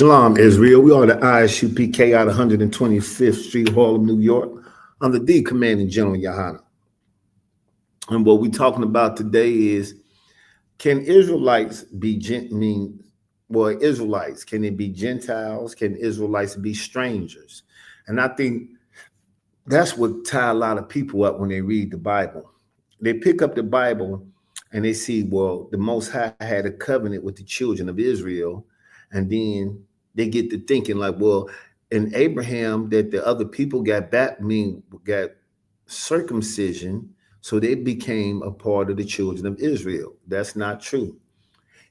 Shalom, Israel. We are the ISUPK out of 125th Street, Harlem, New York. I'm the Commanding General Yohana. And what we're talking about today is, can Israelites be, Israelites, can it be Gentiles? Can Israelites be strangers? And I think that's what tie a lot of people up when they read the Bible. They pick up the Bible and they see, well, the Most High had a covenant with the children of Israel. And then they get to thinking like, well, in Abraham, that the other people got circumcision, so they became a part of the children of Israel. That's not true.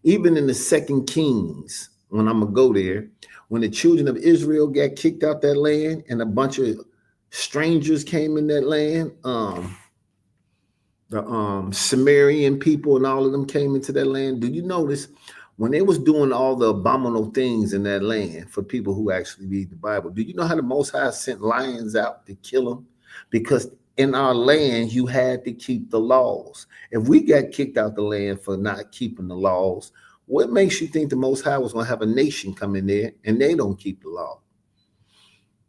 Even in the Second Kings, when I'm gonna go there, when the children of Israel got kicked out that land and a bunch of strangers came in that land, the Sumerian people and all of them came into that land. Did you notice when they was doing all the abominable things in that land for people who actually read the Bible? Do you know how the Most High sent lions out to kill them? Because in our land, you had to keep the laws. If we got kicked out the land for not keeping the laws, what makes you think the Most High was going to have a nation come in there and they don't keep the law?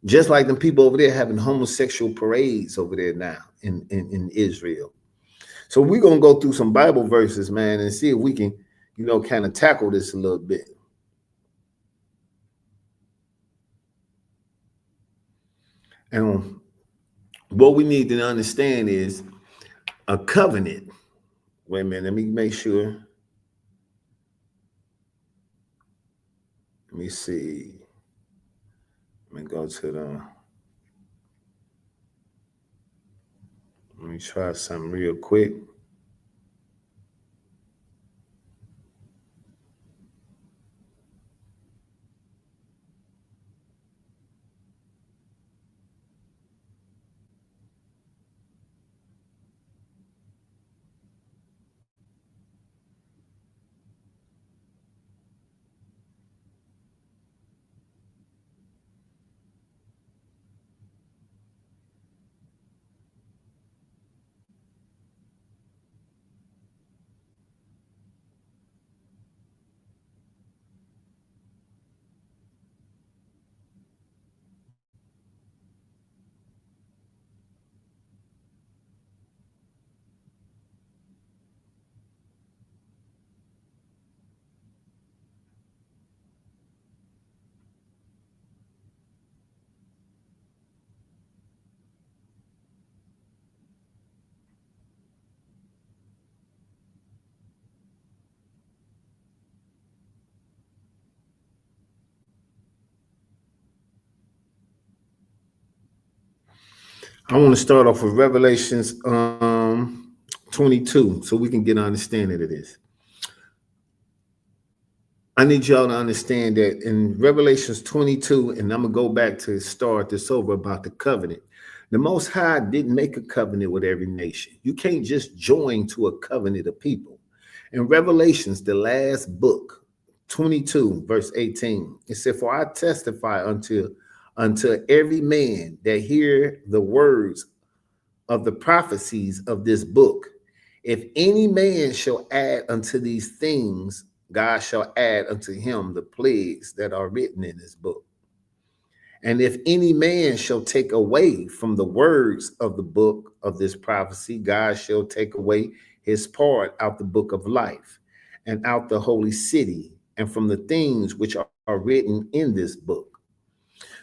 Just like the people over there having homosexual parades over there now in Israel. So we're going to go through some Bible verses, man, and see if we can, kind of tackle this a little bit. And what we need to understand is a covenant. Wait a minute, let me make sure. Let me see. Let me go to let me try something real quick. I want to start off with Revelations 22 so we can get an understanding of this. I need y'all to understand that in Revelations 22, and I'm going to go back to start this over about the covenant. The Most High didn't make a covenant with every nation. You can't just join to a covenant of people. In Revelations, the last book, 22, verse 18, it said, "For I testify unto every man that hear the words of the prophecies of this book. If any man shall add unto these things, God shall add unto him the plagues that are written in this book. And if any man shall take away from the words of the book of this prophecy, God shall take away his part out the book of life and out the holy city and from the things which are written in this book."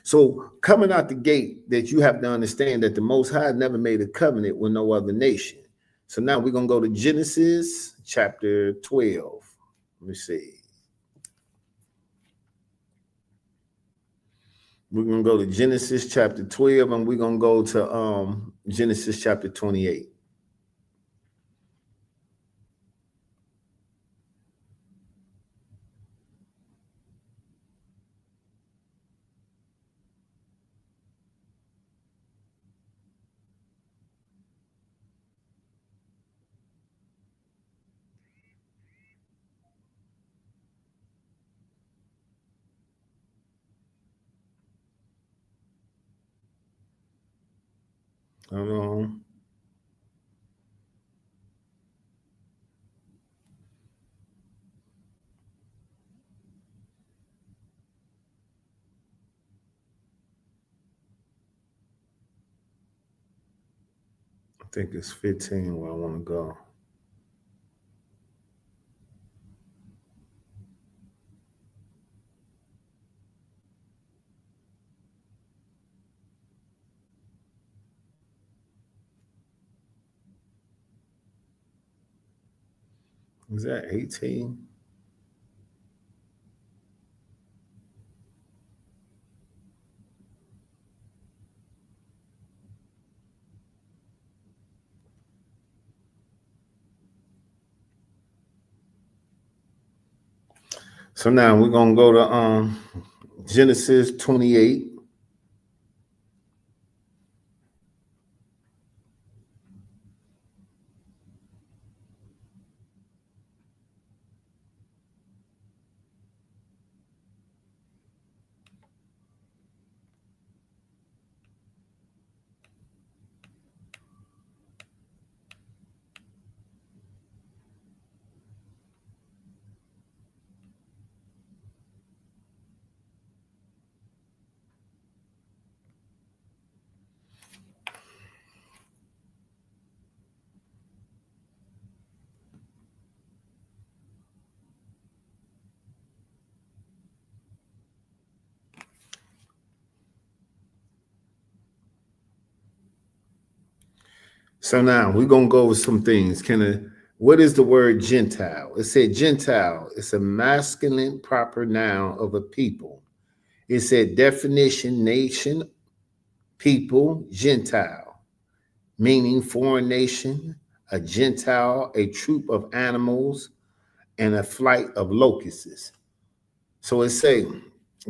So coming out the gate, that you have to understand that the Most High never made a covenant with no other nation. So now we're going to go to Genesis chapter 12. Let me see. We're going to go to Genesis chapter 12, and we're going to go to Genesis chapter 28. Hold on. think it's 15 where I want to go. Is that 18? So now we're gonna go to Genesis 28. So now we're gonna go over some things. What is the word Gentile? It said Gentile. It's a masculine proper noun of a people. It said definition, nation, people, Gentile, meaning foreign nation, a Gentile, a troop of animals, and a flight of locusts. So it say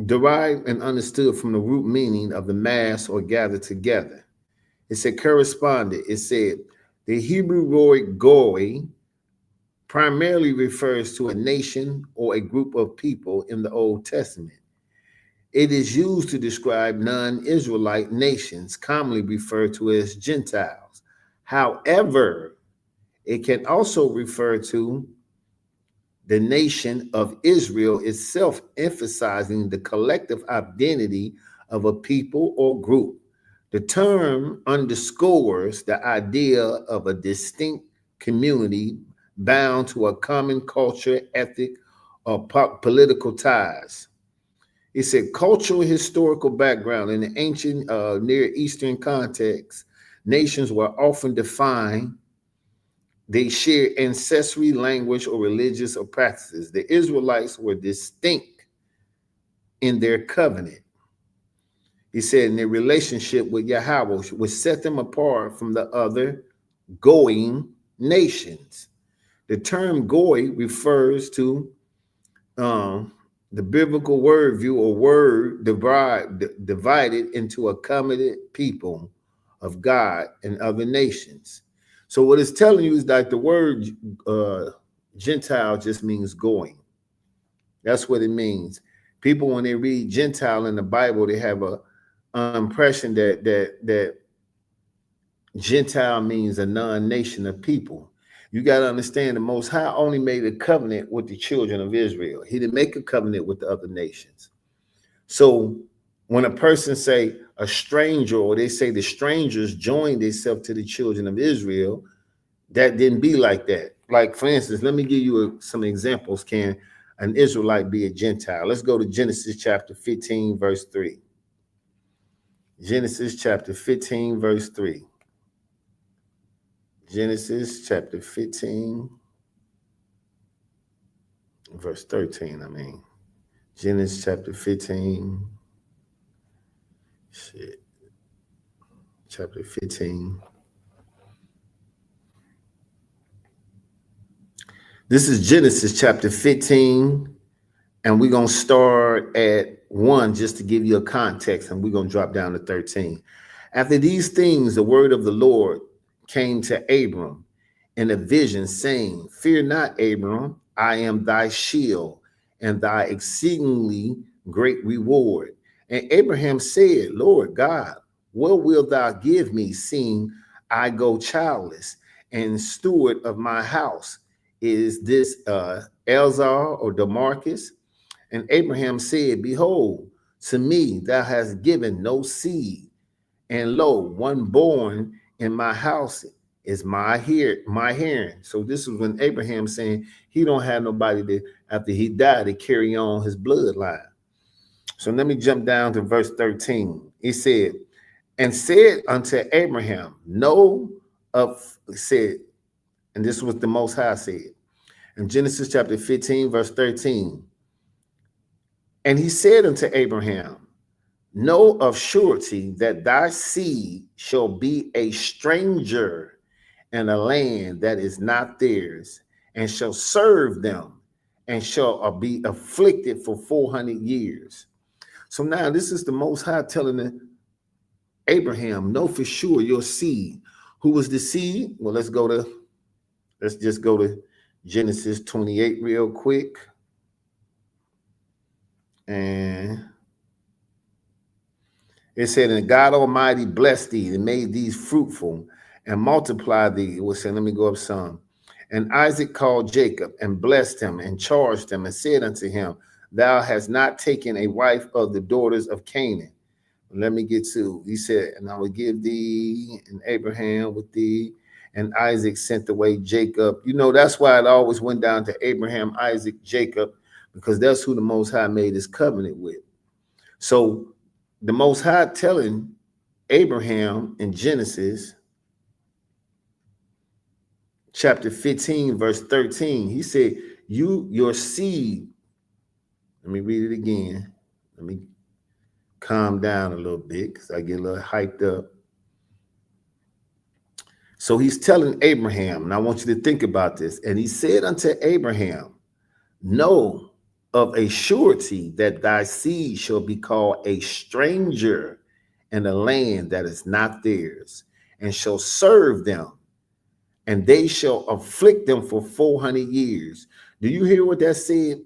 derived and understood from the root meaning of the mass or gather together. It said corresponded. It said the Hebrew word goy primarily refers to a nation or a group of people in the Old Testament. It is used to describe non-Israelite nations, commonly referred to as Gentiles. However, it can also refer to the nation of Israel itself, emphasizing the collective identity of a people or group. The term underscores the idea of a distinct community bound to a common culture, ethic, or political ties. It's a cultural historical background. In the ancient Near Eastern context, nations were often defined. They shared ancestry, language, or religious or practices. The Israelites were distinct in their covenant. He said in their relationship with Yahweh, which set them apart from the other going nations. The term goy refers to the biblical word view or word divided into a covenant people of God and other nations. So what it's telling you is that the word Gentile just means going. That's what it means. People, when they read Gentile in the Bible, they have a impression that Gentile means a non-nation of people. You got to understand the Most High only made a covenant with the children of Israel. He didn't make a covenant with the other nations. So when a person say a stranger, or they say the strangers joined themselves to the children of Israel, that didn't be like that. Like, for instance, let me give you some examples. Can an Israelite be a Gentile? Let's go to Genesis chapter 15, verse 3. Genesis chapter 15, verse 3. Genesis chapter 15, verse 13, I mean. Genesis chapter 15, chapter 15. This is Genesis chapter 15, and we're going to start at 1 just to give you a context, and we're going to drop down to 13. After these things, the word of the Lord came to Abram in a vision, saying, "Fear not, Abram, I am thy shield and thy exceedingly great reward." And Abraham said, "Lord God, what wilt thou give me, seeing I go childless, and steward of my house is this Elzar or Damarcus?" And Abraham said, "Behold, to me thou hast given no seed, and lo, one born in my house is my hearing. So this is when Abraham saying he don't have nobody to, after he died, to carry on his bloodline. So let me jump down to verse 13. He said, and said unto Abraham, know of, said, and this was the Most High said, in Genesis chapter 15, verse 13. And he said unto Abraham, know of surety that thy seed shall be a stranger in a land that is not theirs, and shall serve them, and shall be afflicted for 400 years. So now this is the Most High telling Abraham, know for sure your seed. Who was the seed? Well, let's just go to Genesis 28 real quick. And it said, and God Almighty blessed thee and made thee fruitful and multiplied thee. It was saying, let me go up some. And Isaac called Jacob and blessed him and charged him and said unto him, thou hast not taken a wife of the daughters of Canaan. Let me get to, he said, and I will give thee and Abraham with thee. And Isaac sent away Jacob. You know, that's why it always went down to Abraham, Isaac, Jacob, because that's who the Most High made his covenant with. So the Most High telling Abraham in Genesis chapter 15, verse 13, he said, your seed, let me read it again. Let me calm down a little bit because I get a little hyped up. So he's telling Abraham, and I want you to think about this. And he said unto Abraham, know of a surety that thy seed shall be called a stranger in a land that is not theirs, and shall serve them, and they shall afflict them for 400 years. Do you hear what that said?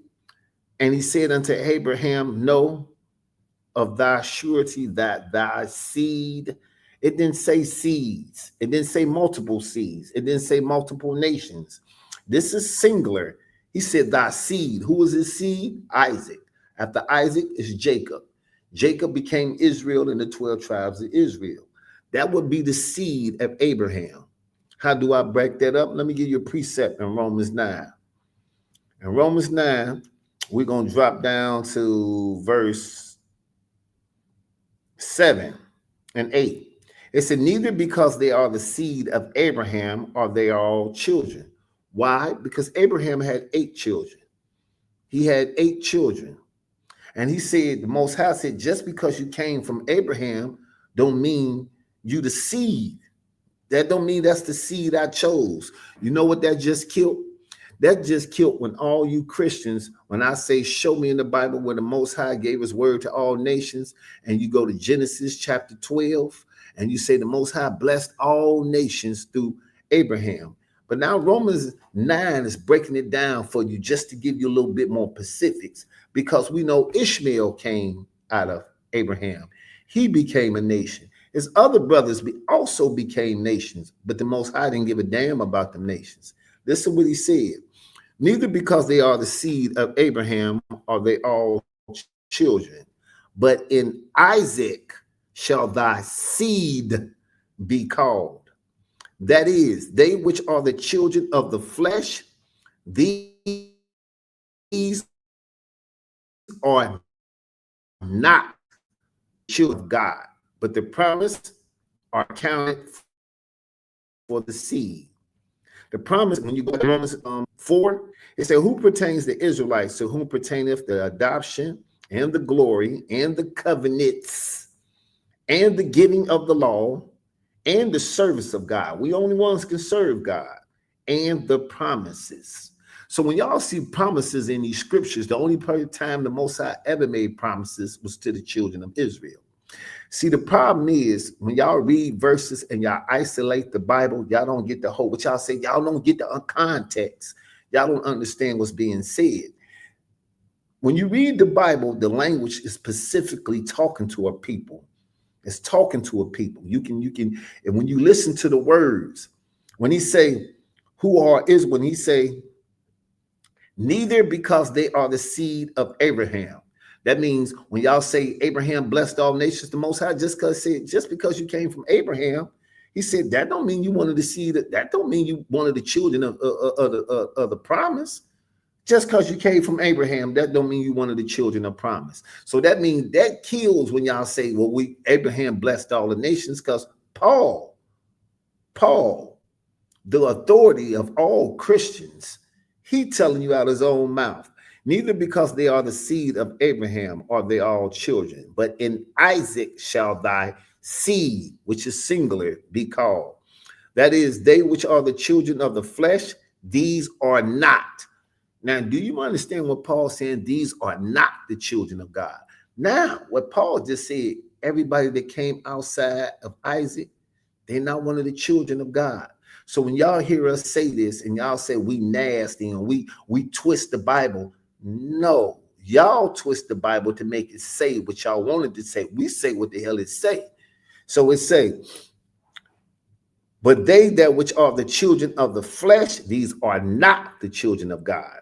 And he said unto Abraham, know of thy surety that thy seed. It didn't say seeds. It didn't say multiple seeds. It didn't say multiple nations. This is singular. He said thy seed. Who was his seed? Isaac. After Isaac is Jacob. Jacob became Israel in the 12 tribes of Israel. That would be the seed of Abraham. How do I break that up? Let me give you a precept in Romans 9. In Romans 9, we're going to drop down to verse 7 and 8. It said, neither because they are the seed of Abraham are they all children. Why? Because Abraham had 8 children. He had 8 children. And he said, the Most High said, just because you came from Abraham don't mean you the seed. That don't mean that's the seed I chose. You know what that just killed? That just killed when all you Christians, when I say, show me in the Bible where the Most High gave his word to all nations, and you go to Genesis chapter 12, and you say the Most High blessed all nations through Abraham. But now Romans 9 is breaking it down for you just to give you a little bit more specifics, because we know Ishmael came out of Abraham. He became a nation. His other brothers also became nations, but the Most High didn't give a damn about them nations. Listen to what he said. Neither because they are the seed of Abraham are they all children, but in Isaac shall thy seed be called. That is, they which are the children of the flesh, these are not children of God, but the promise are counted for the seed. The promise, when you go to Romans 4, it says, who pertains to Israelites, to whom pertaineth the adoption and the glory and the covenants and the giving of the law and the service of God. We only ones can serve God, and the promises. So when y'all see promises in these scriptures, the only time the Most High ever made promises was to the children of Israel. See, the problem is when y'all read verses and y'all isolate the Bible, y'all don't get the whole, what y'all say, y'all don't get the context. Y'all don't understand what's being said. When you read the Bible, the language is specifically talking to a people. It's talking to a people. You can, and when you listen to the words, when he say, when he say, neither because they are the seed of Abraham. That means when y'all say Abraham blessed all nations, the Most High just because you came from Abraham, He said, that don't mean you wanted to see that. That don't mean you wanted the children of the promise. Just because you came from Abraham, that don't mean you wanted the children of promise. So that means that kills when y'all say, well, Abraham blessed all the nations, because Paul, the authority of all Christians, he telling you out his own mouth, neither because they are the seed of Abraham are they all children, but in Isaac shall thy seed, which is singular, be called. That is, they which are the children of the flesh, these are not. Now, do you understand what Paul's saying? These are not the children of God. Now, what Paul just said, everybody that came outside of Isaac, they're not one of the children of God. So when y'all hear us say this and y'all say we nasty and we twist the Bible, no, y'all twist the Bible to make it say what y'all wanted to say. We say what the hell it say. So it say, but they that which are the children of the flesh, these are not the children of God.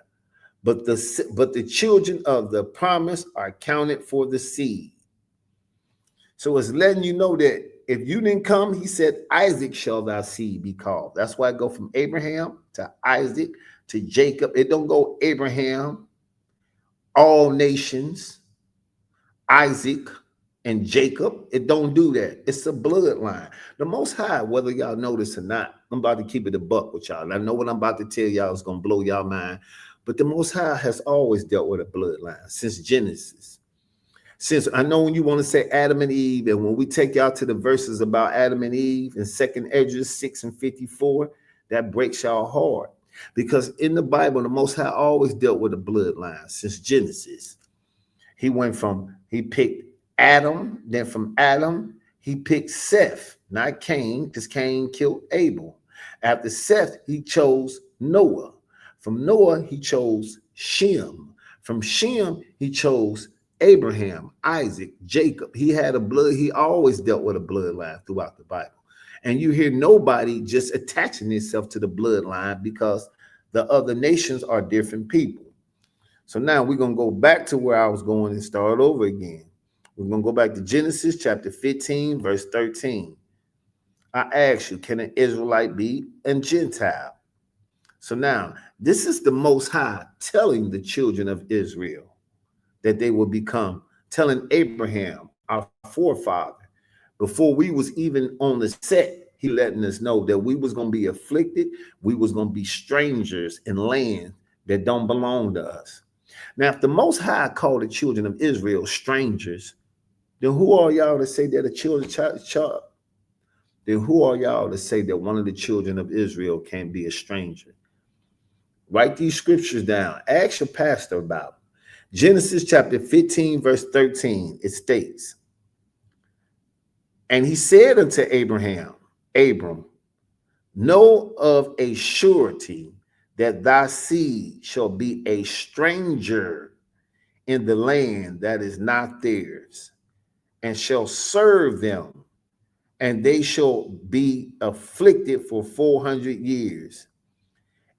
But the children of the promise are counted for the seed. So it's letting you know that if you didn't come, he said, Isaac shall thy seed be called. That's why I go from Abraham to Isaac to Jacob. It don't go Abraham, all nations, Isaac, and Jacob. It don't do that. It's a bloodline. The Most High, whether y'all know this or not, I'm about to keep it a buck with y'all. I know what I'm about to tell y'all is going to blow y'all mind. But the Most High has always dealt with a bloodline since Genesis. Since I know when you want to say Adam and Eve, and when we take y'all to the verses about Adam and Eve in 2nd Esdras 6:54, that breaks y'all heart. Because in the Bible, the Most High always dealt with a bloodline since Genesis. He picked Adam, then from Adam, he picked Seth, not Cain, because Cain killed Abel. After Seth, he chose Noah. From Noah, he chose Shem. From Shem, he chose Abraham, Isaac, Jacob. He always dealt with a bloodline throughout the Bible. And you hear nobody just attaching himself to the bloodline because the other nations are different people. So now we're going to go back to where I was going and start over again. We're going to go back to Genesis chapter 15, verse 13. I ask you, can an Israelite be a Gentile? So now, this is the Most High telling the children of Israel that they will become, telling Abraham, our forefather, before we was even on the set, he letting us know that we was going to be afflicted, we was going to be strangers in land that don't belong to us. Now, if the Most High called the children of Israel strangers, then who are y'all to say that a children child? Then who are y'all to say that one of the children of Israel can't be a stranger? Write these scriptures down. Ask your pastor about them. Genesis chapter 15, verse 13, it states, and he said unto Abraham, Abram, know of a surety that thy seed shall be a stranger in the land that is not theirs, and shall serve them, and they shall be afflicted for 400 years.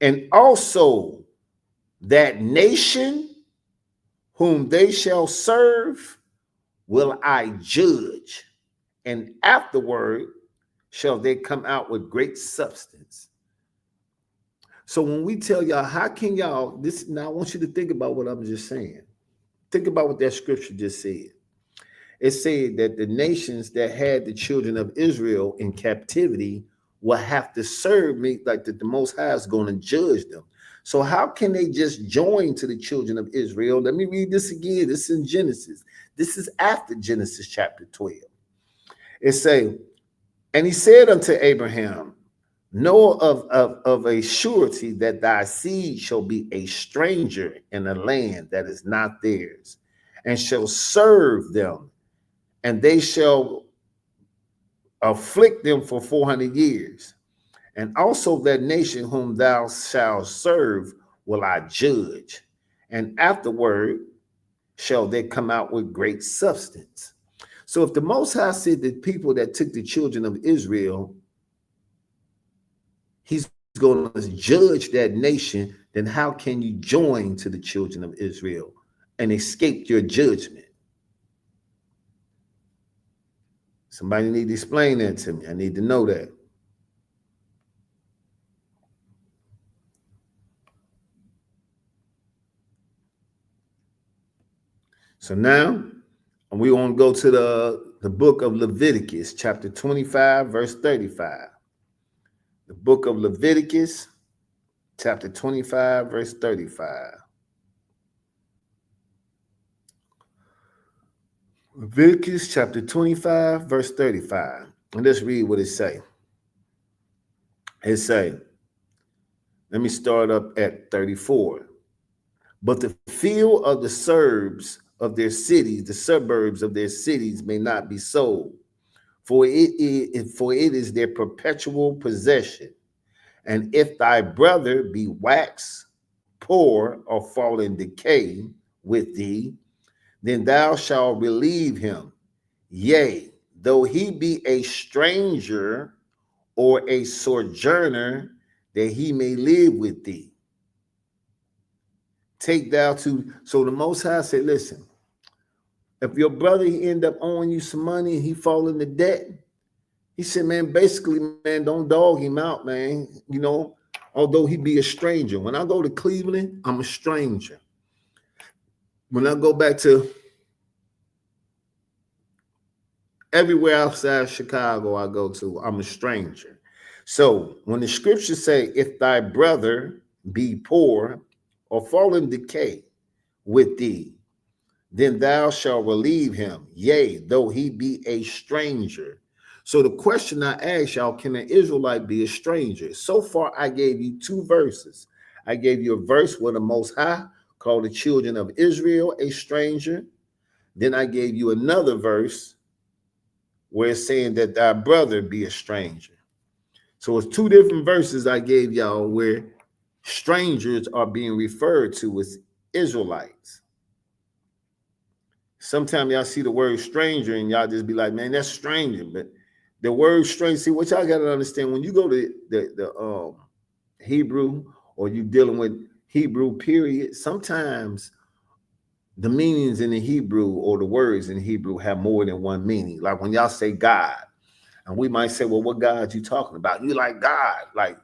And also that nation whom they shall serve will I judge, and afterward shall they come out with great substance. So when we tell y'all, how can y'all, this now I want you to think about what I'm just saying. Think about what that scripture just said. It said that the nations that had the children of Israel in captivity will have to serve me, like that the Most High is going to judge them. So how can they just join to the children of Israel? Let me read this again. This is in Genesis. This is after Genesis chapter 12. It say, and he said unto Abraham, know of a surety that thy seed shall be a stranger in a land that is not theirs, and shall serve them, and they shall afflict them for 400 years. And also that nation whom thou shalt serve will I judge, and afterward shall they come out with great substance. So if the Most High said that people that took the children of Israel, he's going to judge that nation, then how can you join to the children of Israel and escape your judgment? Somebody need to explain that to me. I need to know that. So now we want to go to the book of Leviticus, chapter 25, verse 35. The book of Leviticus, chapter 25, verse 35. Leviticus chapter 25, verse 35. And let's read what it say. It say, let me start up at 34. But the field of the suburbs of their cities, the suburbs of their cities may not be sold, for it is their perpetual possession. And if thy brother be waxed poor or fall in decay with thee, then thou shalt relieve him. Yea, though he be a stranger or a sojourner, that he may live with thee. Take thou to, so the Most High said, listen, if your brother he end up owing you some money and he fall into debt, he said, man, basically, man, don't dog him out, man. You know, although he be a stranger. When I go to Cleveland, I'm a stranger. When I go back to everywhere outside Chicago I go to, I'm a stranger. So when the scriptures say, if thy brother be poor or fall in decay with thee, then thou shalt relieve him, yea, though he be a stranger. So the question I ask y'all, can an Israelite be a stranger? So far, I gave you two verses. I gave you a verse where the Most High called the children of Israel a stranger. Then I gave you another verse where it's saying that thy brother be a stranger. So it's two different verses I gave y'all where strangers are being referred to as Israelites. Sometimes y'all see the word stranger and y'all just be like, man, that's stranger. But the word stranger, see, what y'all got to understand, when you go to the Hebrew or you dealing with Hebrew period, sometimes the meanings in the Hebrew or the words in Hebrew have more than one meaning. Like when y'all say God, and we might say, well, what God you talking about? You like God. Like,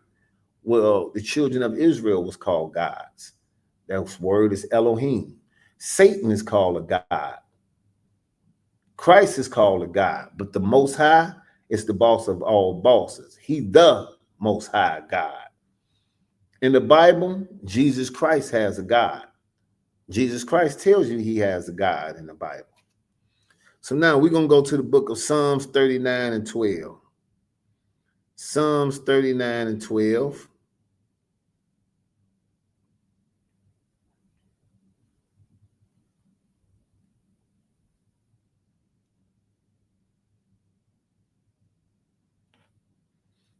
well, the children of Israel was called gods. That word is Elohim. Satan is called a God. Christ is called a God, but the Most High is the boss of all bosses. He the Most High God. In the Bible, Jesus Christ has a God. Jesus Christ tells you he has a God in the Bible. So now we're going to go to the book of Psalms 39 and 12. Psalms 39 and 12.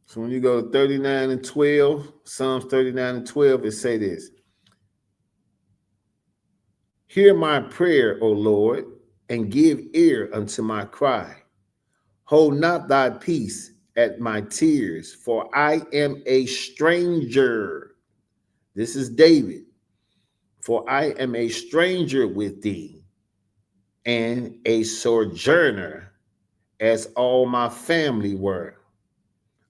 So when you go to 39 and 12, Psalms 39 and 12, it say this. Hear my prayer, O Lord, and give ear unto my cry. Hold not thy peace at my tears, for I am a stranger. This is David. For I am a stranger with thee, and a sojourner, as all my family were.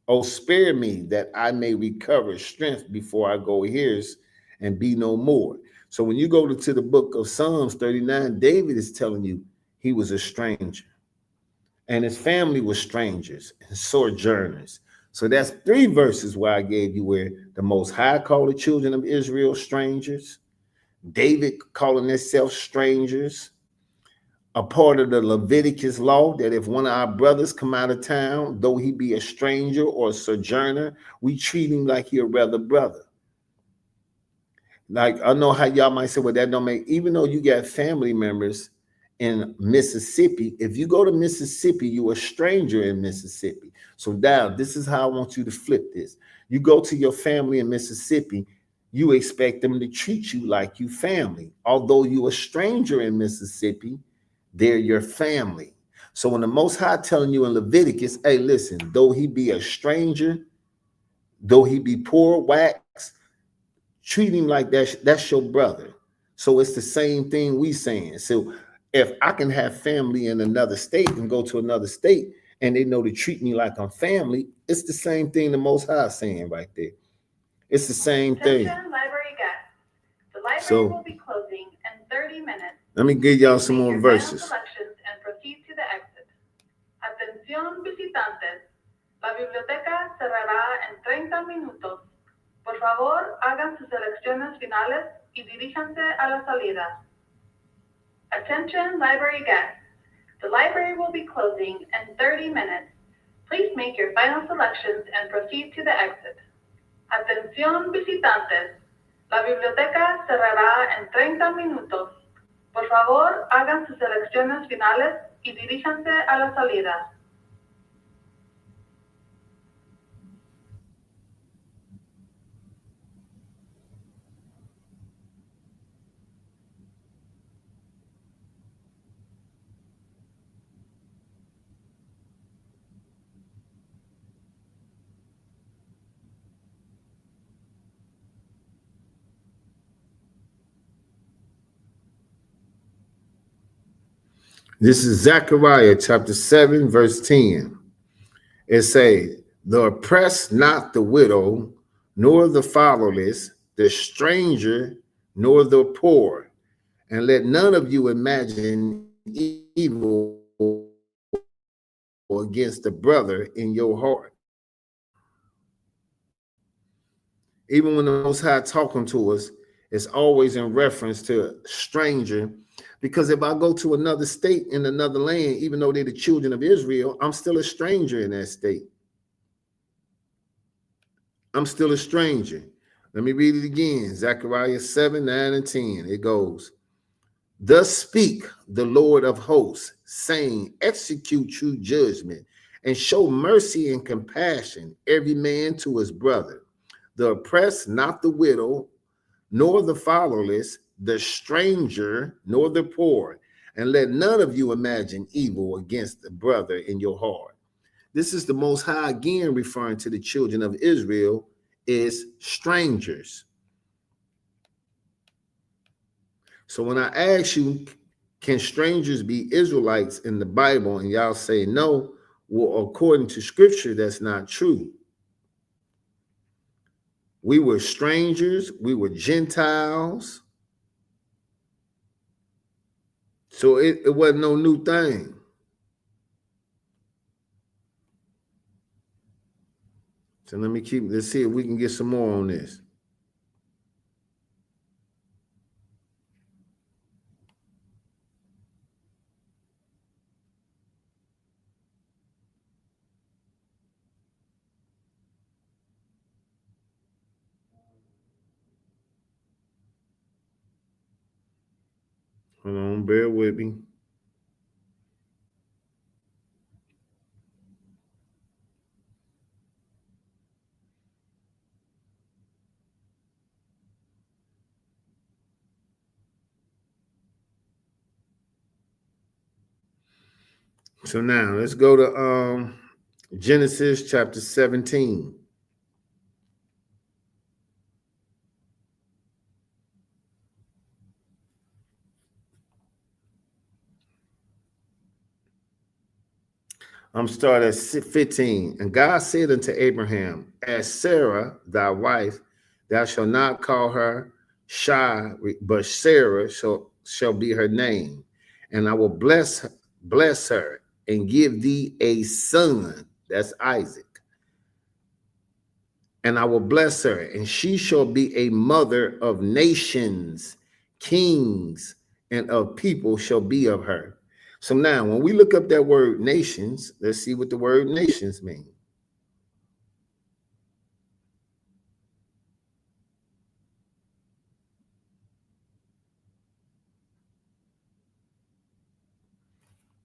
Oh, spare me that I may recover strength before I go hence and be no more. So when you go to the book of Psalms 39, David is telling you he was a stranger. And his family was strangers and sojourners. So that's three verses where I gave you where the Most High called the children of Israel strangers, David calling himself strangers, a part of the Leviticus law that if one of our brothers come out of town, though he be a stranger or a sojourner, we treat him like he a brother. Like, I know how y'all might say, well, that don't make, even though you got family members in Mississippi, if you go to Mississippi, you're a stranger in Mississippi. So now, this is how I want you to flip this. You go to your family in Mississippi, you expect them to treat you like you family. Although you're a stranger in Mississippi, they're your family. So when the Most High telling you in Leviticus, hey, listen, though he be a stranger, though he be poor, wax, treat him like that's your brother. So it's the same thing we saying. So if I can have family in another state and go to another state and they know to treat me like I'm family, it's the same thing the Most High saying right there. It's the same thing. Library guests. The library will be closing in 30 minutes. Let me give y'all some more verses. Selections and proceed to the exit. Atención visitantes. La biblioteca cerrará en 30 minutos. Por favor, hagan sus selecciones finales y diríjanse a la salida. Attention library guests. The library will be closing in 30 minutes. Please make your final selections and proceed to the exit. Atención visitantes. La biblioteca cerrará en 30 minutos. Por favor, hagan sus selecciones finales y diríjanse a la salida. This is Zechariah chapter 7, verse 10. It says, the oppressed, not the widow, nor the fatherless, the stranger, nor the poor. And let none of you imagine evil against the brother in your heart. Even when the Most High talking to us, it's always in reference to stranger. Because if I go to another state in another land, even though they're the children of Israel, I'm still a stranger in that state. I'm still a stranger. Let me read it again. Zechariah 7, 9, and 10. It goes, thus speak the Lord of hosts, saying, execute true judgment and show mercy and compassion, every man to his brother, the oppressed, not the widow, nor the fatherless, the stranger, nor the poor, and let none of you imagine evil against the brother in your heart. This is the Most High again referring to the children of Israel as strangers. So when I ask you, can strangers be Israelites in the Bible, and y'all say no, well, according to scripture, that's not true. We were strangers, we were Gentiles. So it wasn't no new thing. So let's see if we can get some more on this. Hold on, bear with me. So now let's go to Genesis chapter 17. I'm starting at 15. And God said unto Abraham, as Sarah, thy wife, thou shalt not call her Shai, but Sarah shall be her name. And I will bless her and give thee a son. That's Isaac. And I will bless her, and she shall be a mother of nations, kings, and of people shall be of her. So now, when we look up that word nations, let's see what the word nations mean.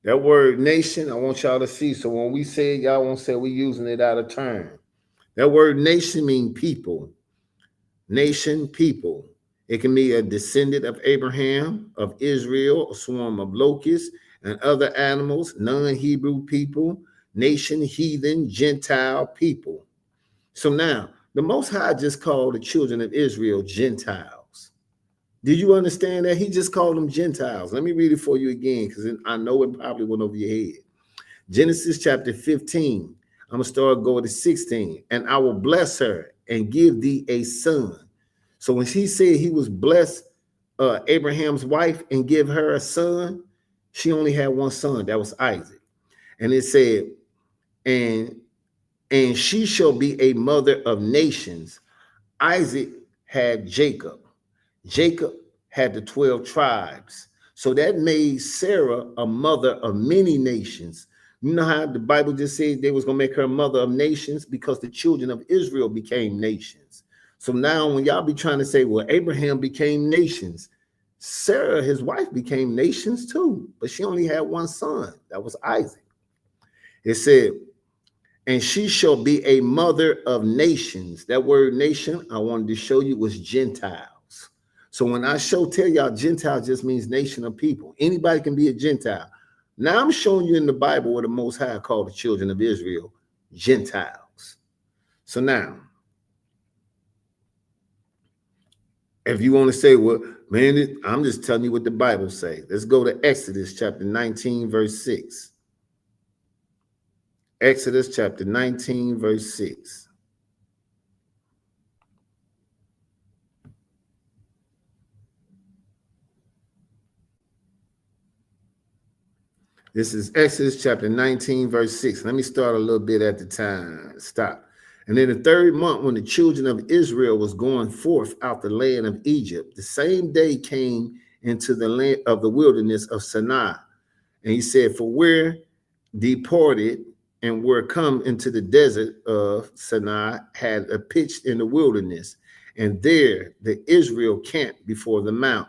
That word nation, I want y'all to see. So when we say it, y'all won't say we're using it out of turn. That word nation means people. Nation, people. It can be a descendant of Abraham, of Israel, a swarm of locusts and other animals, non-Hebrew people, nation, heathen, Gentile people. So now, the Most High just called the children of Israel Gentiles. Did you understand that? He just called them Gentiles. Let me read it for you again, because I know it probably went over your head. Genesis chapter 15. I'm going to start going to 16. And I will bless her and give thee a son. So when he said he was blessed Abraham's wife and give her a son, she only had one son. That was Isaac. And it said, and and she shall be a mother of nations. Isaac had Jacob. Jacob had the 12 tribes. So that made Sarah a mother of many nations. You know how the Bible just said they was going to make her a mother of nations because the children of Israel became nations. So now when y'all be trying to say, well, Abraham became nations, Sarah, his wife, became nations too, but she only had one son. That was Isaac. It said, and she shall be a mother of nations. That word nation, I wanted to show you, was Gentiles. So when I tell y'all Gentile just means nation of people. Anybody can be a Gentile. Now I'm showing you in the Bible what the Most High called the children of Israel Gentiles. So now, if you want to say, well, man, I'm just telling you what the Bible says. Let's go to Exodus chapter 19, verse 6. Exodus chapter 19, verse 6. This is Exodus chapter 19, verse 6. Let me start a little bit at the time. Stop. And in the third month, when the children of Israel was going forth out the land of Egypt, the same day came into the land of the wilderness of Sinai. And he said, for we're departed and were come into the desert of Sinai, had a pitched in the wilderness. And there the Israel camped before the mount.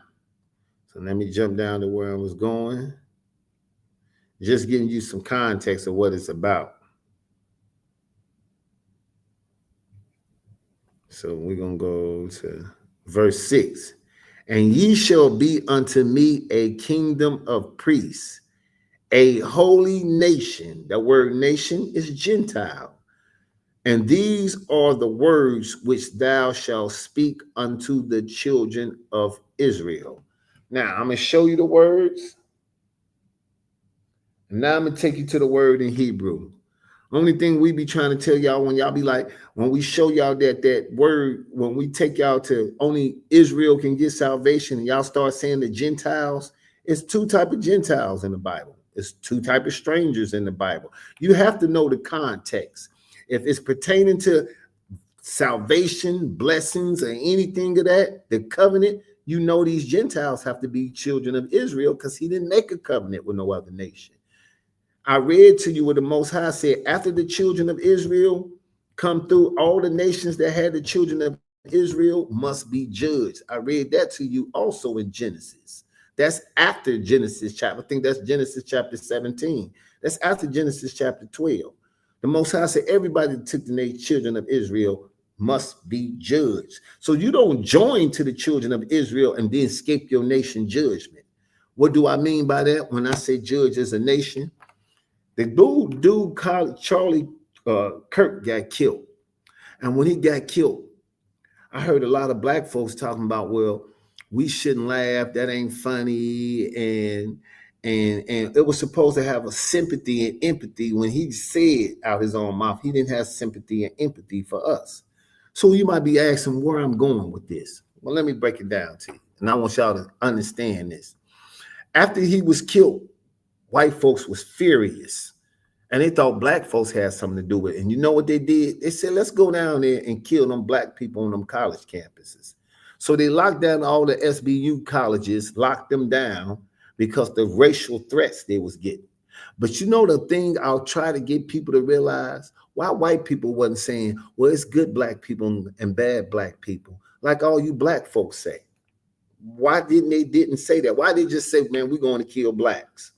So let me jump down to where I was going. Just giving you some context of what it's about. So we're going to go to verse 6. And ye shall be unto me a kingdom of priests, a holy nation. That word nation is Gentile. And these are the words which thou shalt speak unto the children of Israel. Now, I'm going to show you the words. And now I'm going to take you to the word in Hebrew. Only thing we be trying to tell y'all when y'all be like, when we show y'all that word, when we take y'all to only Israel can get salvation and y'all start saying the Gentiles, it's two type of Gentiles in the Bible. It's two type of strangers in the Bible. You have to know the context. If it's pertaining to salvation, blessings, or anything of that, the covenant, you know these Gentiles have to be children of Israel because he didn't make a covenant with no other nation. I read to you what the Most High said, after the children of Israel come through, all the nations that had the children of Israel must be judged. I read that to you also in Genesis. That's after Genesis chapter, I think that's Genesis chapter 17. That's after Genesis chapter 12. The Most High said everybody that took the children of Israel must be judged. So you don't join to the children of Israel and then escape your nation judgment. What do I mean by that? When I say judge as a nation, the dude Charlie Kirk got killed. And when he got killed, I heard a lot of black folks talking about, well, we shouldn't laugh. That ain't funny. And it was supposed to have a sympathy and empathy. When he said out his own mouth, he didn't have sympathy and empathy for us. So you might be asking where I'm going with this. Well, let me break it down to you. And I want y'all to understand this. After he was killed, white folks was furious. And they thought black folks had something to do with it. And you know what they did? They said, let's go down there and kill them black people on them college campuses. So they locked down all the SBU colleges, locked them down because the racial threats they was getting. But you know the thing I'll try to get people to realize? Why white people wasn't saying, well, it's good black people and bad black people, like all you black folks say. Why didn't say that? Why they just say, man, we're going to kill blacks?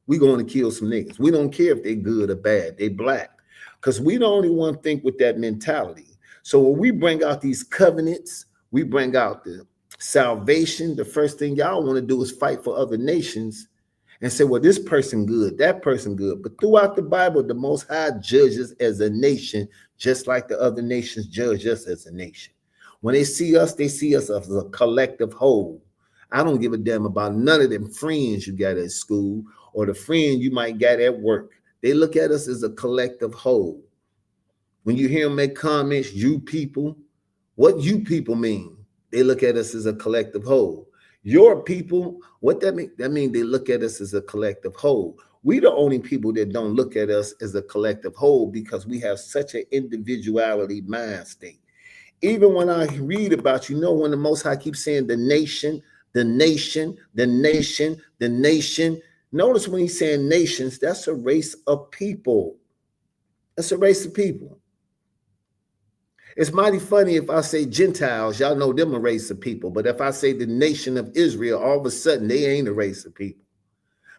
We're going to kill some niggas. We don't care if they're good or bad. They black. Because we the only one think with that mentality. So when we bring out these covenants, we bring out the salvation, the first thing y'all want to do is fight for other nations and say, well, this person good, that person good. But throughout the Bible, the Most High judges as a nation, just like the other nations judge us as a nation. When they see us as a collective whole. I don't give a damn about none of them friends you got at school or the friend you might get at work. They look at us as a collective whole. When you hear them make comments, you people, what you people mean? They look at us as a collective whole. Your people, what that mean? That means they look at us as a collective whole. We the only people that don't look at us as a collective whole because we have such an individuality mind state. Even when I read about, when the Most High keeps saying the nation, the nation, the nation, the nation. Notice when he's saying nations, that's a race of people. That's a race of people. It's mighty funny if I say Gentiles, y'all know them a race of people. But if I say the nation of Israel, all of a sudden they ain't a race of people.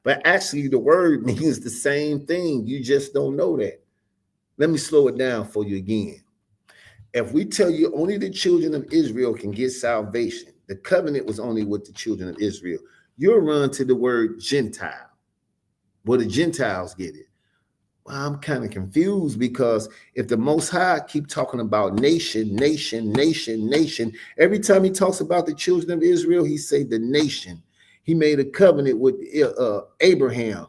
But actually the word means the same thing. You just don't know that. Let me slow it down for you again. If we tell you only the children of Israel can get salvation, the covenant was only with the children of Israel, you'll run to the word Gentile. Where the Gentiles get it. I'm kind of confused because if the Most High keep talking about nation, nation, nation, nation, every time he talks about the children of Israel, he say the nation. He made a covenant with Abraham.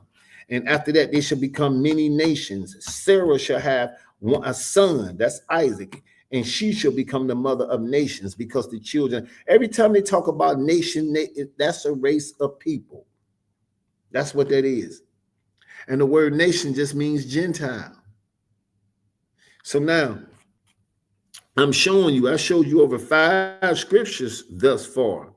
And after that, they shall become many nations. Sarah shall have a son, that's Isaac, and she shall become the mother of nations because the children, every time they talk about nation, that's a race of people. That's what that is. And the word nation just means Gentile. So now, I showed you over 5 scriptures thus far.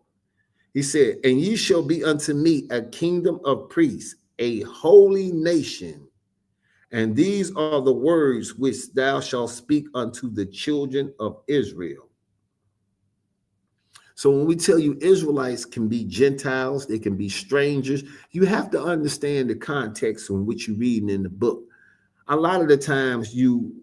He said, and ye shall be unto me a kingdom of priests, a holy nation. And these are the words which thou shalt speak unto the children of Israel. So when we tell you Israelites can be Gentiles, they can be strangers, you have to understand the context in which you're reading in the book. A lot of the times you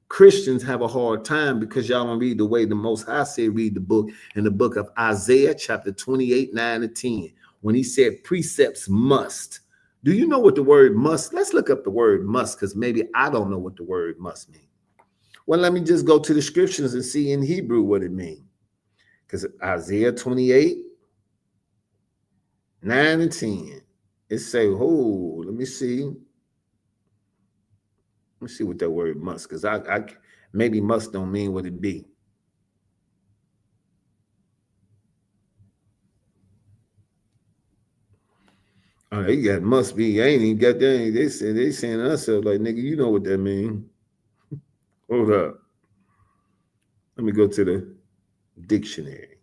Christians have a hard time because y'all don't read the way the Most High said read the book in the book of Isaiah chapter 28, 9 and 10, when he said precepts must. Do you know what the word must? Let's look up the word must because maybe I don't know what the word must mean. Well, let me just go to the scriptures and see in Hebrew what it means. Because Isaiah 28, 9 and 10, it say, oh, let me see. Let me see what that word must, because I maybe must don't mean what it be. Oh, they got must be. I ain't even got that. They saying to us like, nigga, you know what that mean. Hold up. Let me go to the dictionary.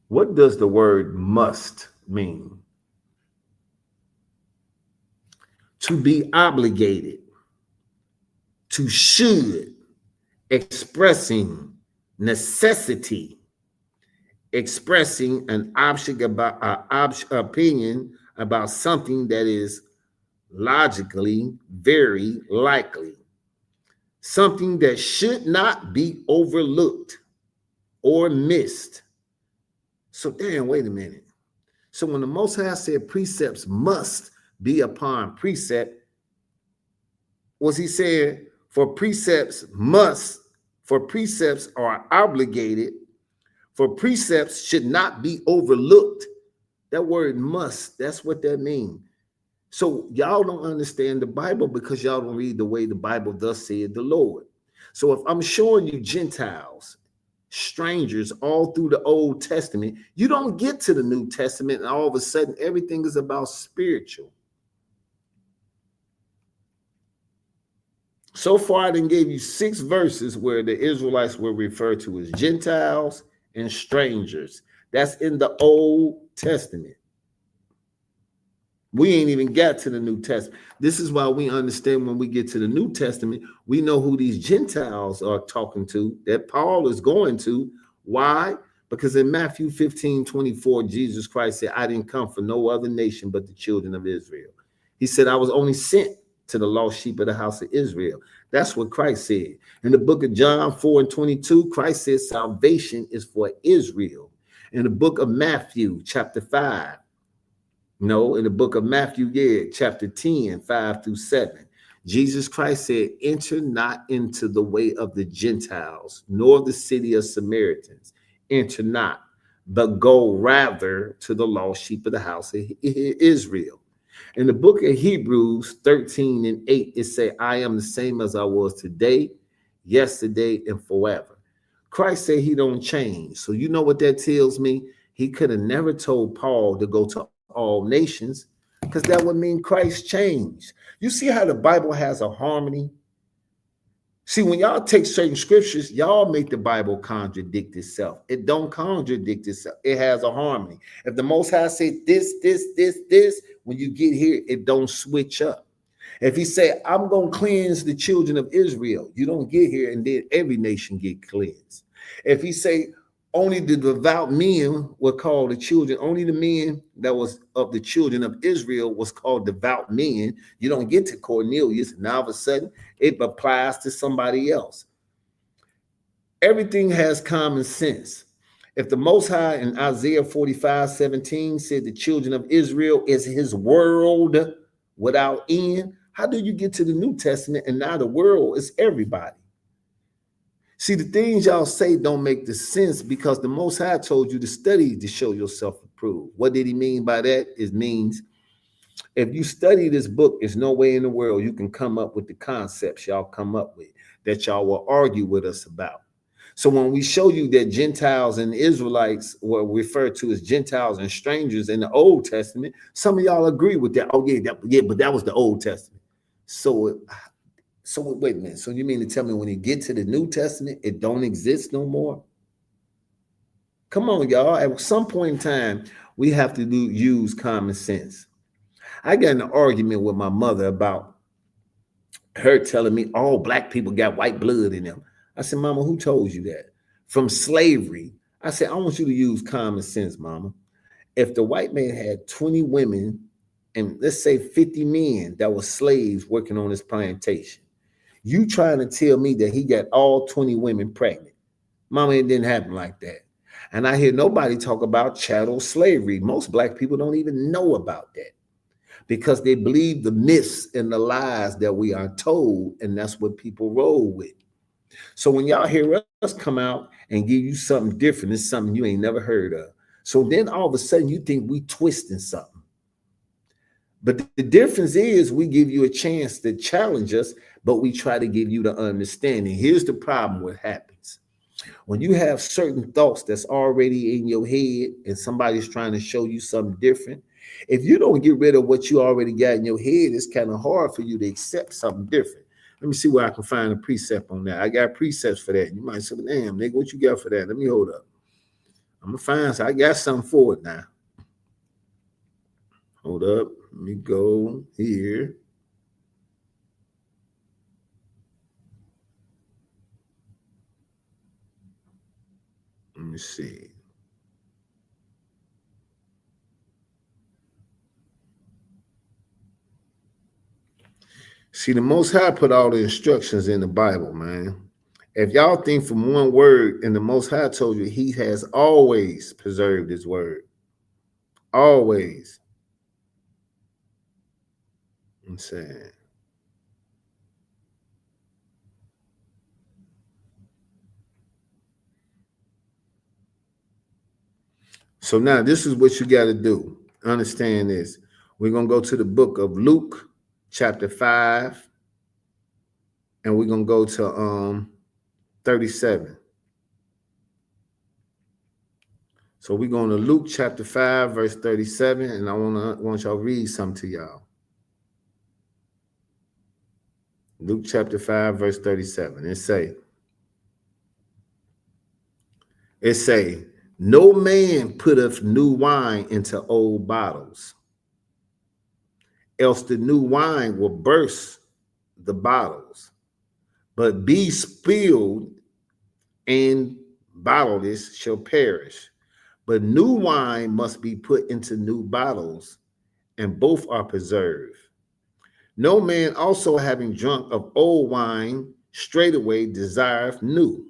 What does the word must mean? To be obligated, to should, expressing necessity, expressing an opinion about something that is logically very likely, something that should not be overlooked or missed. So damn, wait a minute. So when the Most High said precepts must be upon precept, was he saying for precepts are obligated, for precepts should not be overlooked? That word must, that's what that means. So y'all don't understand the Bible because y'all don't read the way the Bible thus said the Lord. So if I'm showing you Gentiles, strangers all through the Old Testament, you don't get to the New Testament and all of a sudden everything is about spiritual. So far, I done gave you 6 verses where the Israelites were referred to as Gentiles and strangers. That's in the Old Testament. We ain't even got to the New Testament. This is why we understand when we get to the New Testament, we know who these Gentiles are talking to, that Paul is going to. Why? Because in Matthew 15:24, Jesus Christ said, I didn't come for no other nation but the children of Israel. He said, I was only sent to the lost sheep of the house of Israel. That's what Christ said. In the book of John 4:22, Christ says salvation is for Israel. In the book of Matthew, chapter 5, no, in the book of Matthew, chapter 10, 5 through 7, Jesus Christ said, enter not into the way of the Gentiles, nor the city of Samaritans. Enter not, but go rather to the lost sheep of the house of Israel. In the book of Hebrews 13 and 8, it says, I am the same as I was today, yesterday, and forever. Christ said he don't change. So you know what that tells me? He could have never told Paul to go to all nations because that would mean Christ changed. You see how the Bible has a harmony? See, when y'all take certain scriptures, y'all make the Bible contradict itself. It don't contradict itself. It has a harmony. If the Most High said this, when you get here, it don't switch up. If he say, I'm going to cleanse the children of Israel, you don't get here and then every nation get cleansed. If he say, only the devout men were called the children, only the men that was of the children of Israel was called devout men, you don't get to Cornelius. And now all of a sudden, it applies to somebody else. Everything has common sense. If the Most High in Isaiah 45:17 said the children of Israel is his world without end, how do you get to the New Testament and now the world is everybody? See, the things y'all say don't make the sense because the Most High told you to study to show yourself approved. What did he mean by that? It means if you study this book, there's no way in the world you can come up with the concepts y'all come up with that y'all will argue with us about. So when we show you that Gentiles and Israelites were referred to as Gentiles and strangers in the Old Testament, some of y'all agree with that. Oh, yeah, but that was the Old Testament. So wait a minute. So you mean to tell me when you get to the New Testament, it don't exist no more? Come on, y'all. At some point in time, we have to use common sense. I got in an argument with my mother about her telling me all black people got white blood in them. I said, Mama, who told you that? From slavery. I said, I want you to use common sense, Mama. If the white man had 20 women and let's say 50 men that were slaves working on his plantation, you trying to tell me that he got all 20 women pregnant? Mama, it didn't happen like that. And I hear nobody talk about chattel slavery. Most black people don't even know about that because they believe the myths and the lies that we are told, and that's what people roll with. So when y'all hear us come out and give you something different, it's something you ain't never heard of. So then all of a sudden you think we twisting something. But the difference is we give you a chance to challenge us, but we try to give you the understanding. Here's the problem what happens. When you have certain thoughts that's already in your head and somebody's trying to show you something different, if you don't get rid of what you already got in your head, it's kind of hard for you to accept something different. Let me see where I can find a precept on that. I got precepts for that. You might say, damn, nigga, what you got for that? Let me hold up. I'm going to find, so I got something for it now. Hold up. Let me go here. Let me see. See, the Most High put all the instructions in the Bible, man. If y'all think from one word, and the Most High told you he has always preserved his word. Always. I'm saying. So now this is what you got to do. Understand this. We're going to go to the book of Luke, chapter 5, and we're going to go to 37. So we're going to Luke chapter 5, verse 37, and I want y'all to read something to y'all. Luke chapter 5, verse 37. It say, no man putteth new wine into old bottles, else the new wine will burst the bottles, but be spilled, and bottleless shall perish. But new wine must be put into new bottles, and both are preserved. No man also having drunk of old wine straightway desireth new,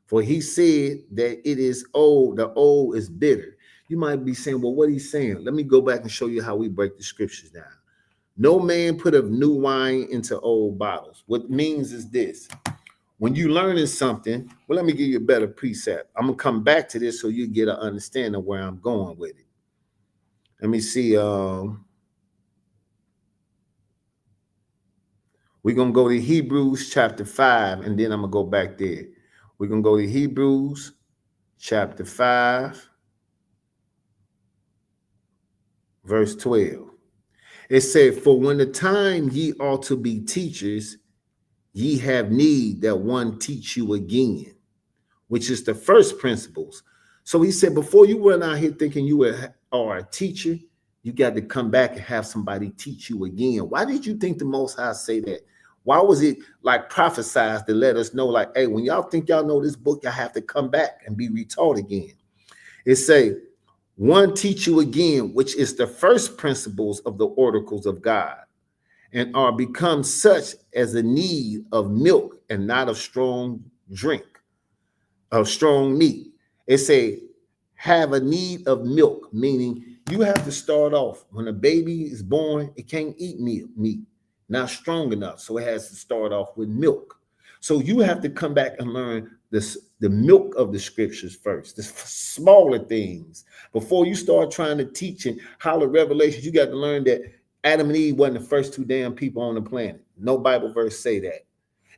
for he said that it is old, the old is bitter. You might be saying, well, what he's saying? Let me go back and show you how we break the scriptures down. No man put of new wine into old bottles. What it means is this. When you learning something, well, let me give you a better precept. I'm going to come back to this so you get an understanding of where I'm going with it. Let me see. We're going to go to Hebrews chapter 5, and then I'm going to go back there. We're going to go to Hebrews chapter 5, verse 12. It said, for when the time ye ought to be teachers, ye have need that one teach you again, which is the first principles. So he said, before you run out here thinking you are a teacher, you got to come back and have somebody teach you again. Why did you think the Most High say that? Why was it like prophesied to let us know, like, hey, when y'all think y'all know this book, y'all have to come back and be retaught again? It say, one teach you again, which is the first principles of the oracles of God, and are become such as a need of milk and not of strong drink, of strong meat. It say, have a need of milk, meaning you have to start off. When a baby is born, it can't eat meat, not strong enough. So it has to start off with milk. So you have to come back and learn the milk of the scriptures first, the smaller things. Before you start trying to teach and holler revelations, you got to learn that Adam and Eve wasn't the first two damn people on the planet. No Bible verse say that.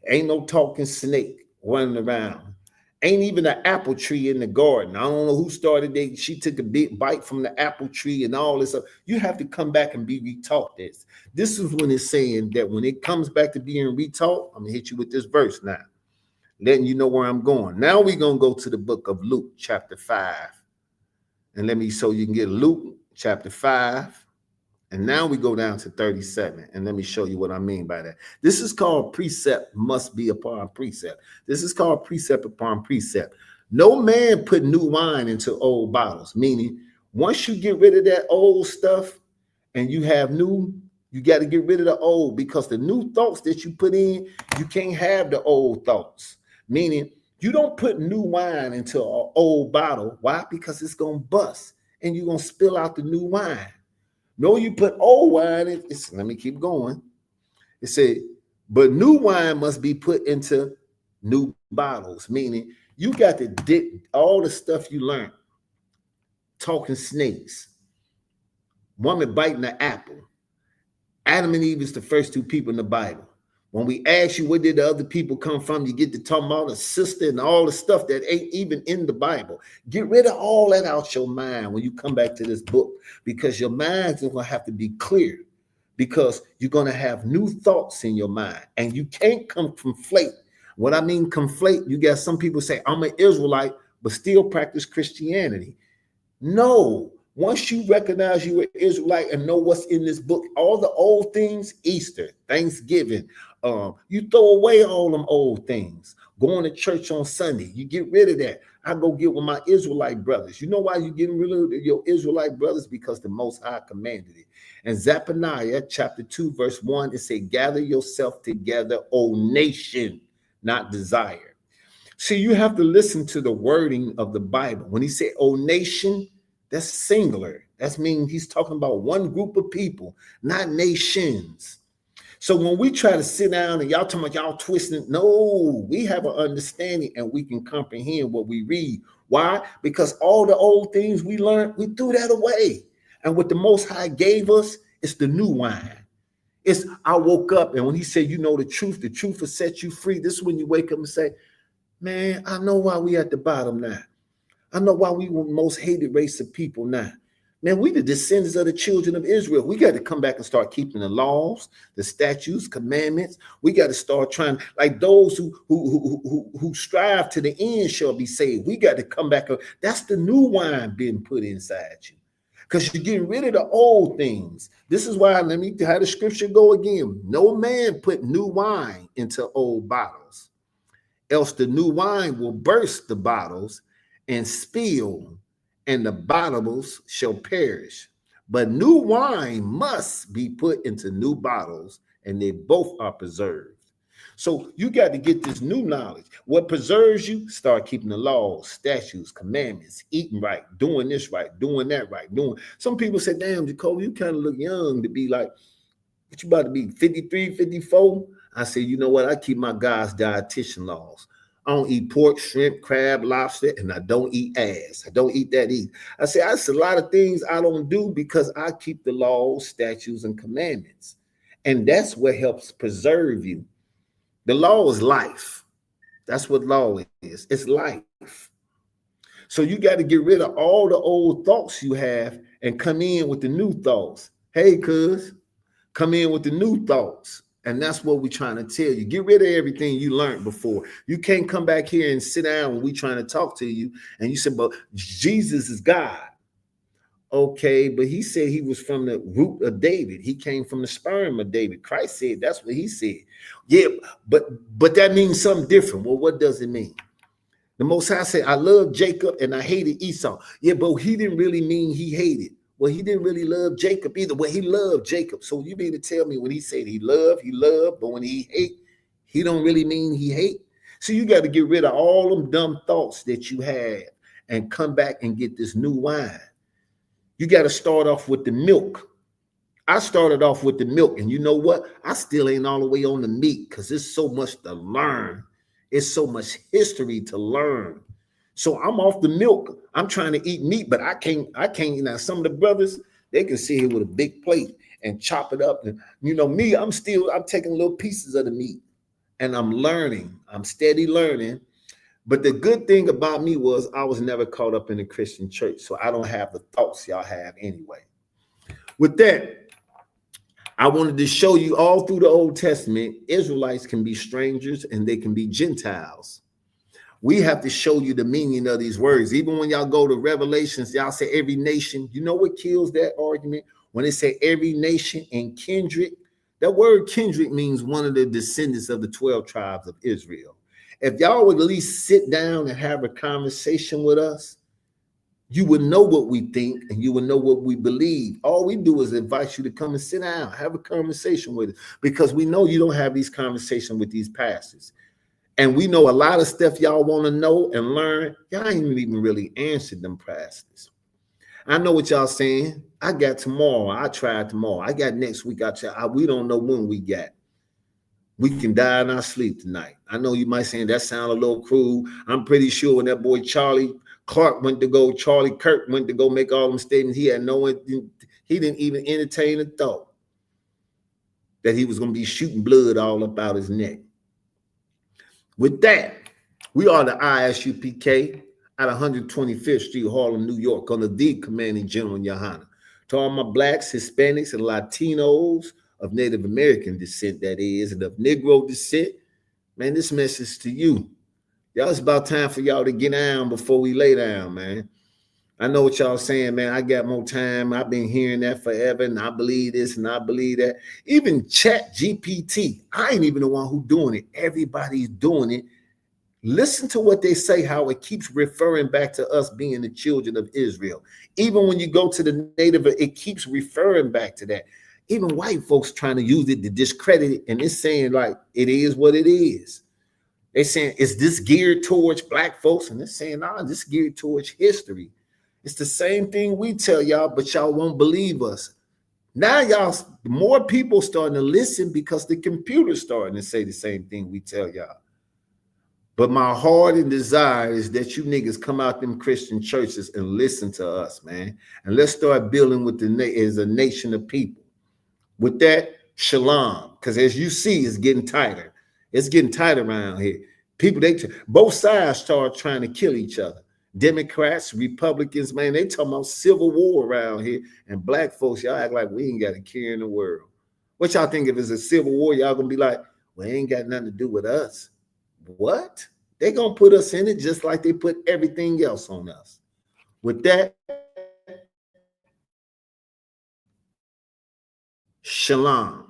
Ain't no talking snake running around. Ain't even an apple tree in the garden. I don't know who started it. She took a big bite from the apple tree and all this stuff. You have to come back and be retaught this. This is when it's saying that when it comes back to being retaught, I'm going to hit you with this verse now, letting you know where I'm going. Now we're going to go to the book of Luke, chapter 5. And let me, so you can get Luke, chapter 5. And now we go down to 37. And let me show you what I mean by that. This is called precept must be upon precept. This is called precept upon precept. No man put new wine into old bottles, meaning once you get rid of that old stuff and you have new, you got to get rid of the old, because the new thoughts that you put in, you can't have the old thoughts. Meaning you don't put new wine into an old bottle. Why? Because it's going to bust and you're going to spill out the new wine. No, you put old wine in. Let me keep going. It said, but new wine must be put into new bottles, meaning you got to dip all the stuff you learned. Talking snakes, woman biting the apple. Adam and Eve is the first two people in the Bible. When we ask you where did the other people come from, you get to talk about a sister and all the stuff that ain't even in the Bible. Get rid of all that out your mind when you come back to this book, because your mind's going to have to be clear, because you're going to have new thoughts in your mind, and you can't conflate. What I mean conflate, you got some people say, I'm an Israelite, but still practice Christianity. No. Once you recognize you're an Israelite and know what's in this book, all the old things, Easter, Thanksgiving, you throw away all them old things. Going to church on Sunday, you get rid of that. I go get with my Israelite brothers. You know why you're getting rid of your Israelite brothers? Because the Most High commanded it. And Zephaniah chapter 2, verse 1, it said, gather yourself together, O nation, not desire. See, you have to listen to the wording of the Bible. When he said, O nation, that's singular. That means he's talking about one group of people, not nations. So when we try to sit down and y'all talking about y'all twisting, no, we have an understanding and we can comprehend what we read. Why? Because all the old things we learned, we threw that away. And what the Most High gave us is the new wine. It's, I woke up, and when he said, you know the truth will set you free. This is when you wake up and say, man, I know why we at the bottom now. I know why we were the most hated race of people now. Man, we the descendants of the children of Israel. We got to come back and start keeping the laws, the statutes, commandments. We got to start trying, like those who strive to the end shall be saved. We got to come back. That's the new wine being put inside you, because you're getting rid of the old things. This is why, let me have the scripture go again. No man put new wine into old bottles, else the new wine will burst the bottles and spill, and the bottles shall perish. But new wine must be put into new bottles, and they both are preserved. So you got to get this new knowledge. What preserves you? Start keeping the laws, statutes, commandments, eating right, doing this right, doing that right, doing. Some people say, damn, Jacoby, you kind of look young to be like, what you about to be, 53, 54? I say, you know what? I keep my God's dietitian laws. I don't eat pork, shrimp, crab, lobster, and I don't eat ass. I don't eat that either. I say, that's a lot of things I don't do because I keep the laws, statutes, and commandments. And that's what helps preserve you. The law is life. That's what law is. It's life. So you got to get rid of all the old thoughts you have and come in with the new thoughts. Hey, cuz, come in with the new thoughts. And that's what we're trying to tell you. Get rid of everything you learned before. You can't come back here and sit down when we trying to talk to you and you say, but Jesus is God. Okay, but he said he was from the root of David. He came from the sperm of David. Christ said that's what he said. Yeah, but that means something different. Well, what does it mean? The Most High said, I love Jacob and I hated Esau. Yeah, but he didn't really mean he hated. Well, he didn't really love Jacob either. Well, he loved Jacob. So you mean to tell me when he said he loved, but when he hate, he don't really mean he hate? So you got to get rid of all them dumb thoughts that you had and come back and get this new wine. You got to start off with the milk. I started off with the milk, and you know what? I still ain't all the way on the meat because there's so much to learn. It's so much history to learn. So I'm off the milk. I'm trying to eat meat, but I can't. Now, some of the brothers, they can sit here with a big plate and chop it up. And you know, me, I'm taking little pieces of the meat and I'm learning. I'm steady learning. But the good thing about me was I was never caught up in the Christian church. So I don't have the thoughts y'all have anyway. With that, I wanted to show you all through the Old Testament, Israelites can be strangers and they can be Gentiles. We have to show you the meaning of these words. Even when y'all go to Revelations, y'all say every nation. You know what kills that argument? When they say every nation and kindred, that word kindred means one of the descendants of the 12 tribes of Israel. If y'all would at least sit down and have a conversation with us, you would know what we think and you would know what we believe. All we do is invite you to come and sit down, have a conversation with us, because we know you don't have these conversations with these pastors. And we know a lot of stuff y'all want to know and learn. Y'all ain't even really answered them pastors. I know what y'all saying. I got tomorrow. I tried tomorrow. I got next week. We don't know when we got. We can die in our sleep tonight. I know you might say that sound a little cruel. I'm pretty sure when that boy Charlie Kirk went to go make all them statements, he didn't even entertain a thought that he was going to be shooting blood all about his neck. With that, we are the ISUPK at 125th Street, Harlem, New York, under the Commanding General Yohana. To all my Blacks, Hispanics, and Latinos of Native American descent, that is, and of Negro descent, man, this message to you. Y'all, it's about time for y'all to get down before we lay down, man. I know what y'all saying, man. I got more time. I've been hearing that forever, and I believe this and I believe that. Even Chat GPT, I ain't even the one who doing it. Everybody's doing it. Listen to what they say, how it keeps referring back to us being the children of Israel. Even when you go to the native, it keeps referring back to that. Even white folks trying to use it to discredit it, and it's saying like it is what it is. They're saying, is this geared towards Black folks? And they're saying, nah, this is geared towards history. It's the same thing we tell y'all, but y'all won't believe us. Now y'all, more people starting to listen because the computer's starting to say the same thing we tell y'all. But my heart and desire is that you niggas come out them Christian churches and listen to us, man. And let's start building with as a nation of people. With that, shalom. Because as you see, it's getting tighter. It's getting tight around here. People, both sides start trying to kill each other. Democrats, Republicans, man, they talking about civil war around here. And Black folks, y'all act like we ain't got a care in the world. What y'all think if it's a civil war, y'all gonna be like, well, it ain't got nothing to do with us. What? They gonna put us in it just like they put everything else on us. With that, shalom.